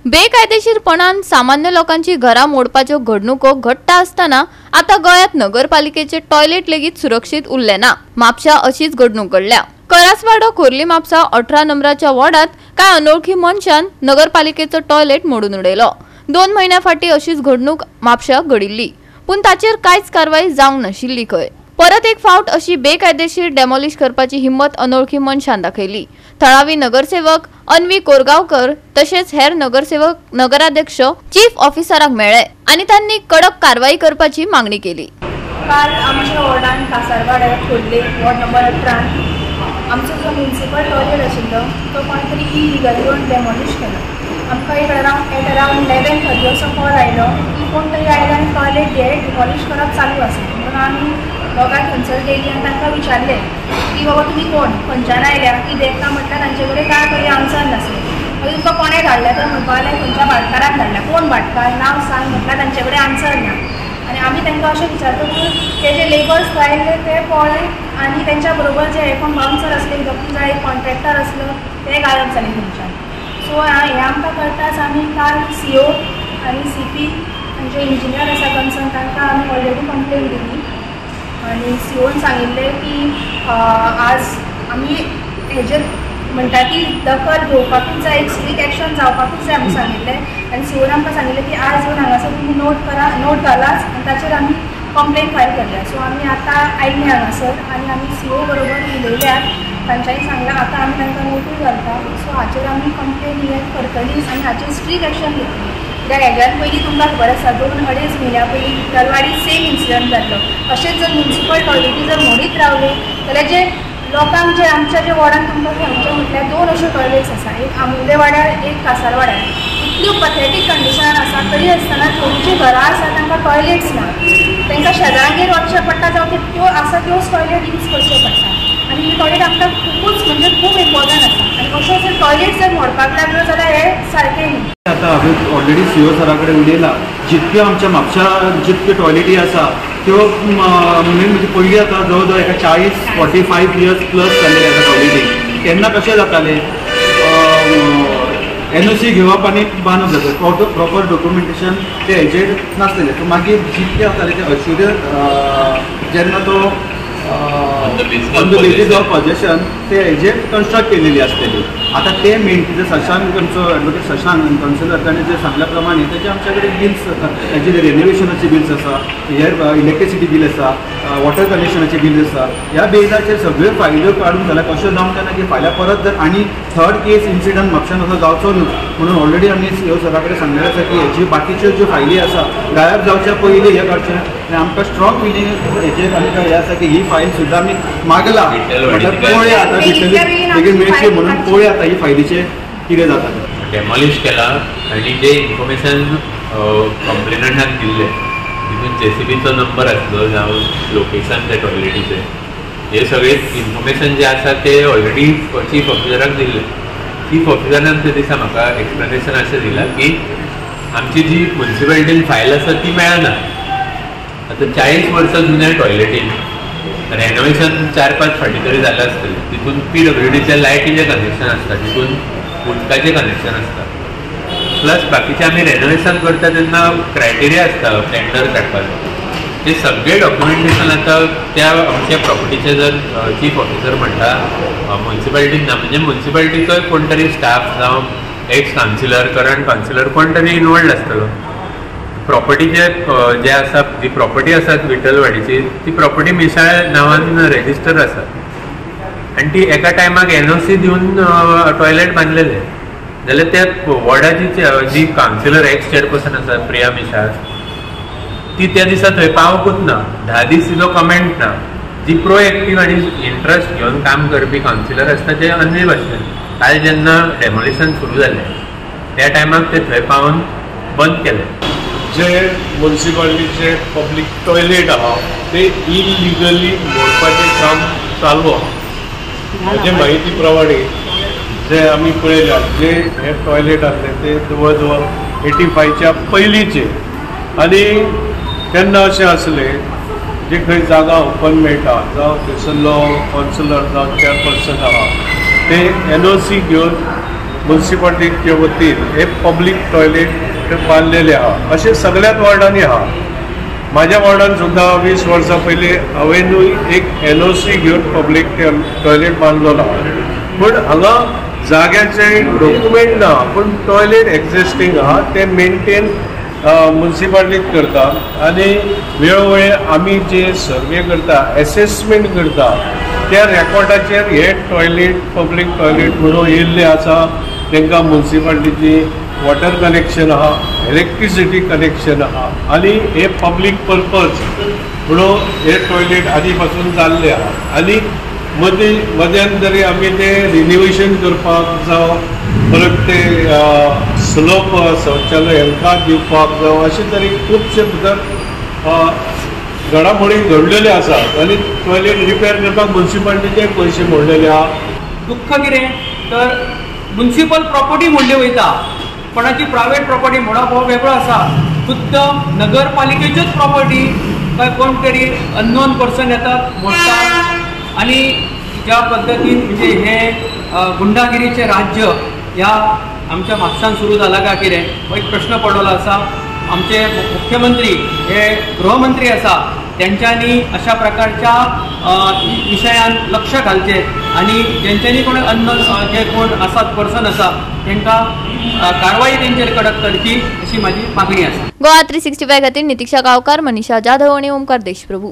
बेकायदेशीरपणान सामान्य लोकांची घरां मोडपाच्यो घडणुको घडटा आसतना आता गोंयांत नगरपालिकेचे टॉयलेट लेगीत सुरक्षीत उरले ना। म्हापशा अशीच घडणूक घडल्या। करासवाडो खोर्ली म्हापसा 18 नंबराच्या वॉर्डात काय अनोळखी मनशान नगरपालिकेचो टॉयलेट मोडून उडयलो। 2 महिन्या फाटी अशीच घडणूक म्हापशा घडिल्ली, पूण ताचेर कांयच कारवाई जावंक नाशिल्ली खंय। परत एक फावट अशी बेकायदेशीर डेमोलिश करपाची हिम्मत अनोळखी मनशान दाखयली। थळावी नगरसेवक अन्वी कोरगांवकर तशेंच हेर नगरसेवक नगराध्यक्ष चीफ ऑफिसराक मेळ्ळे आनी तांणी कडक कारवाई करपाची मागणी केली। काल आमच्या वॉर्डान कासारवाड्यार खोर्ले वॉर्ड नंबर 18 आमचो जो म्युनिसिपल टॉयलेट आशिल्लो तो कोणे तरी इलिगली येवन डेमोलिश केलो। आमकां एट अरावंड 11:30 असो कॉल आयलो की कोण तरी आयल्यान टॉयलेट हे डिमोलिश करप चालू आसा। म्हणून आमी दोगांय थंयसर गेली आनी तांकां विचारलें की बाबा तुमी कोण, खंयच्यान आयल्या, की देखता म्हटल्यार तांचे कडेन कांय तरी आन्सर नासलें। मागीर तुमकां कोणें धाडलें तर म्हणपाक लागलें खंयच्या भाटकाराक धाडल्या। कोण भाटकार, नांव सांग म्हटल्यार तांचे कडेन आन्सर ना। आनी आमी तांकां अशें विचारतकूच ते जे लेबर्स लायिल्ले ते पळय आनी तेंच्या बरोबर जे कोण बाउन्सर आसले, एक कॉन्ट्रॅक्टर आसलो ते गायब जाले थंयच्यान। सो हें आमकां कळटाच आमी काल CO आनी CP जे इंजिनियर आसा कन्सर्न तांकां आमी ऑलरेडी कंप्लेन दिली आनी COन सांगिल्लें की आज आमी हेजेर म्हणटा ती दखल घेवपाकूच जाय, एक स्ट्रीक एक्शन जावपाकूच जाय आमी सांगिल्लें। आनी COन आमकां सांगिल्लें की आज येवन हांगासर तुमी नोट घालात आनी ताचेर आमी कंप्लेन फायल करया। सो आमी आतां आयिल्ले हांगासर आनी आमी CO बरोबर उलयल्यात, तांच्यांनी सांगलां आतां आमी तांकां नोटूय घालता। सो हाचेर आमी कंप्लेन हे करतलीं आनी हाचेर स्ट्रीक एक्शन घेतली। कित्याक हेज्यान पयलीं तुमकां खबर आसा 2-2.5 म्हयन्या पयलीं विठ्ठलवाडी सेम इन्सिडंट जाल्लो। अशेंच जर म्युनिसिपल टॉयलेटी जर मोडीत रावले जाल्यार जे लोकांक जे आमच्या जे वॉर्डान तुमकां सांगचें म्हटल्यार 2 अश्यो टॉयलेट्स आसा, एक आमोले वाड्यार, एक कासारवाड्यार। इतल्यो पथेटीक कंडिशनान आसा, तरी आसतना थोडींची घरां आसा तांकां टॉयलेट्स ना, तांकां शेजारांगेर वचचें पडटा जावं त्यो आसा त्योच टॉयलेट यूज करच्यो पडटा। आनी ही टॉयलेट आमकां खूब इम्पॉर्टंट आसा आनी अश्यो जर टॉयलेट जर मोडपाक लागल्यो जाल्यार हें सारकें न्ही। आता हांवें ऑलरेडी CO सरा कडेन उलयलां, जितक्यो आमच्या म्हापशा जितक्यो टॉयलेटी आसा त्यो म्हणजे पयलीं आतां जवळ जवळ एका 40-45 इयर्स प्लस जाल्ले एका टॉयलेटीक। तेन्ना कशें जातालें, NOC घेवप आनी बांदप जाता, प्रॉपर डॉक्युमेंटेशन ते हेजेर नासलेलें। सो मागीर जितकें जातालें तें अश्युरियर जेन्ना तो on the basis of possession ते हेजेर कन्स्ट्रक्ट केलेली आसलेली। आता ते मेन शशांक आमचो ॲडवोकेट शशांक काउन्सिलर ताणें जे सांगल्या प्रमाणे तेजे आमच्या कडेन बिल्स, हेजे रेनोवेशनाचे बिल्स आसा, हेर इलेक्ट्रिसिटी बील आसा, वॉटर कनेक्शनाचे बिल आसा, ह्या बेजाचेर सगळ्यो फायल्यो काडून जाल्यार कशें जावंक जायना की फाल्यां परत जर आनी थर्ड केस इन्सिडंट म्हापशान असो जावचो न्हू म्हणून ऑलरेडी आमी CO सरा कडेन सांगलेलें आसा की हेजी बाकीच्यो ज्यो फायली आसा गायब जावच्या पयलीं हे करचें। आनी आमकां स्ट्रॉंग फिलींग हेजेर आमकां हें आसा की ही फायल सुद्दां आमी मागला, म्हटल्यार पळया आतां बेगीन मेळची म्हणून पळया आतां ही फायलीचें कितें जाता। डेमॉलिश केला आनी जे इन्फॉर्मेशन कंप्लेनंटान दिल्लें तितून JCBचो नंबर आसलो जावं लोकेशन त्या टॉयलेटीचें, हे सगळे इन्फॉर्मेशन जे आसा ते ऑलरेडी चीफ ऑफिसराक दिल्ले। चीफ ऑफिसरान त्या दिसा म्हाका एक्सप्लेनेशन अशें दिलां की आमची जी म्युनिसिपालिटीन फायल आसा ती मेळना। आतां 40 वर्सां जुन्या टॉयलेटीन रेनोवेशन 4-5 फाटी तरी जालें आसतलें, तितून PWDचें लायटीचें कनेक्शन आसता, तितून उदकाचें कनेक्शन आसता, प्लस बाकीचें आमी रेनोवेशन करता तेन्ना क्रायटेरिया आसता टेंडर काडपाचो, ते सगळे डॉक्युमेंटेशन आतां त्या आमच्या प्रॉपर्टीचे जर चीफ ऑफिसर म्हणटा म्युनिसिपालिटीन ना, म्हणजे म्युनिसिपालिटीचोय कोण तरी स्टाफ जावं एक्स कावन्सिलर, करंट कावन्सिलर कोण तरी इनवॉल्ड आसतलो। प्रॉपर्टीचे जे आसा, जी प्रॉपर्टी आसा विठ्ठलवाडीची, ती प्रॉपर्टी मिसाळ नांवान रेजिस्टर आसा आनी ती एका टायमाक NOC दिवन टॉयलेट बांदलेले जाल्यार त्या वॉर्डाची जी कावन्सिलर एक्स चेअरपर्सन आसा प्रिया मिसाळ, ती त्या दिसा थंय पावकूच ना, 10 दीस तिजो कमेंट ना। जी प्रोएक्टीव आनी इंट्रस्ट घेवन काम करपी कावन्सिलर आसता ते अन्य भाशेन काल जेन्ना डेमोलिशन सुरू जालें त्या टायमाक ते थंय पावन बंद केलें। जे म्युनिसिपालिटीचे पब्लीक टॉयलेट आहा ते इलिगली मोडपाचें काम चालू आहा। म्हजे माहिती प्रमाणे जे आमी पळयल्या जे हे टॉयलेट आसले ते जवळ जवळ 85च्या पयलींचे आनी तेन्ना अशें आसलें जे खंय जागा ओपन मेळटा जावं थंयसरलो कावन्सिलर जावं चेअरपर्सन आहा ते NOC घेवन म्युन्सिपाल्टीच्या वतीन हे पब्लीक टॉयलेट बांदलेले आहा अशें सगळ्याच वॉर्डांनी आहा. माझ्या वॉर्डान सुद्धा 20 वर्सां पयलीं हांवेनूय एक NOC घेवन पब्लीक टॉयलेट बांदलेलो आहा. पूण हांगा जाग्याचे डॉक्युमेंट ना, पूण टॉयलेट एक्झिस्टींग आहा ते मेंटेन म्युन्सिपाल्टीच करता. आनी वेळोवेळ आमी जे सर्वे करता, एसेसमेंट करता, त्या रेकॉर्डाचेर हे टॉयलेट पब्लीक टॉयलेट म्हणून येयल्ले आसा. तांकां म्युन्सिपाल्टीची वॉटर कनेक्शन आहा, इलेक्ट्रिसिटी कनेक्शन आहा आनी हे पब्लीक पर्पज म्हणून हे टॉयलेट आदी पासून जाल्ले आहा. आनी मध्यांतरी आमी ते रिनिवेशन करपाक जावं, परत ते स्लोप शौचालय हांकां दिवपाक जावं, अशे तरेन खुबशे भितर घडामोडी घडलेले आसात. आनी टॉयलेट रिपेर करपाक म्युन्सिपाल्टीचे पयशे मोडलेले आहा. दुःख कितें तर म्युन्सिपल प्रॉपर्टी मोडली वयता, कोणाची प्रायवेट प्रॉपर्टी म्हणप हो वेगळो आसा. खुद्द नगरपालिकेच्योच प्रॉपर्टी काय कोण तरी अननोन पर्सन येतात, मोडटात. आनी ज्या पद्दतीन म्हणजे हे गुंडागिरीचे राज्य ह्या आमच्या म्हापशान सुरू जाला काय कितें हो एक प्रश्न पडलेलो आसा. आमचे मुख्यमंत्री हे गृहमंत्री आसा, त्यांच्यानी अशा प्रकारच्या विशयान लक्ष घालचे आनी जेंच्यांनी कोण अननोन जे कोण आसात पर्सन आसा तांकां कारवाई तेंचेर कडक करची अशी माझी मागणी आसा. गोवा 365 खातीर नितीक्षा गांवकार, मनीषा जाधव आनी ओमकार देशप्रभू.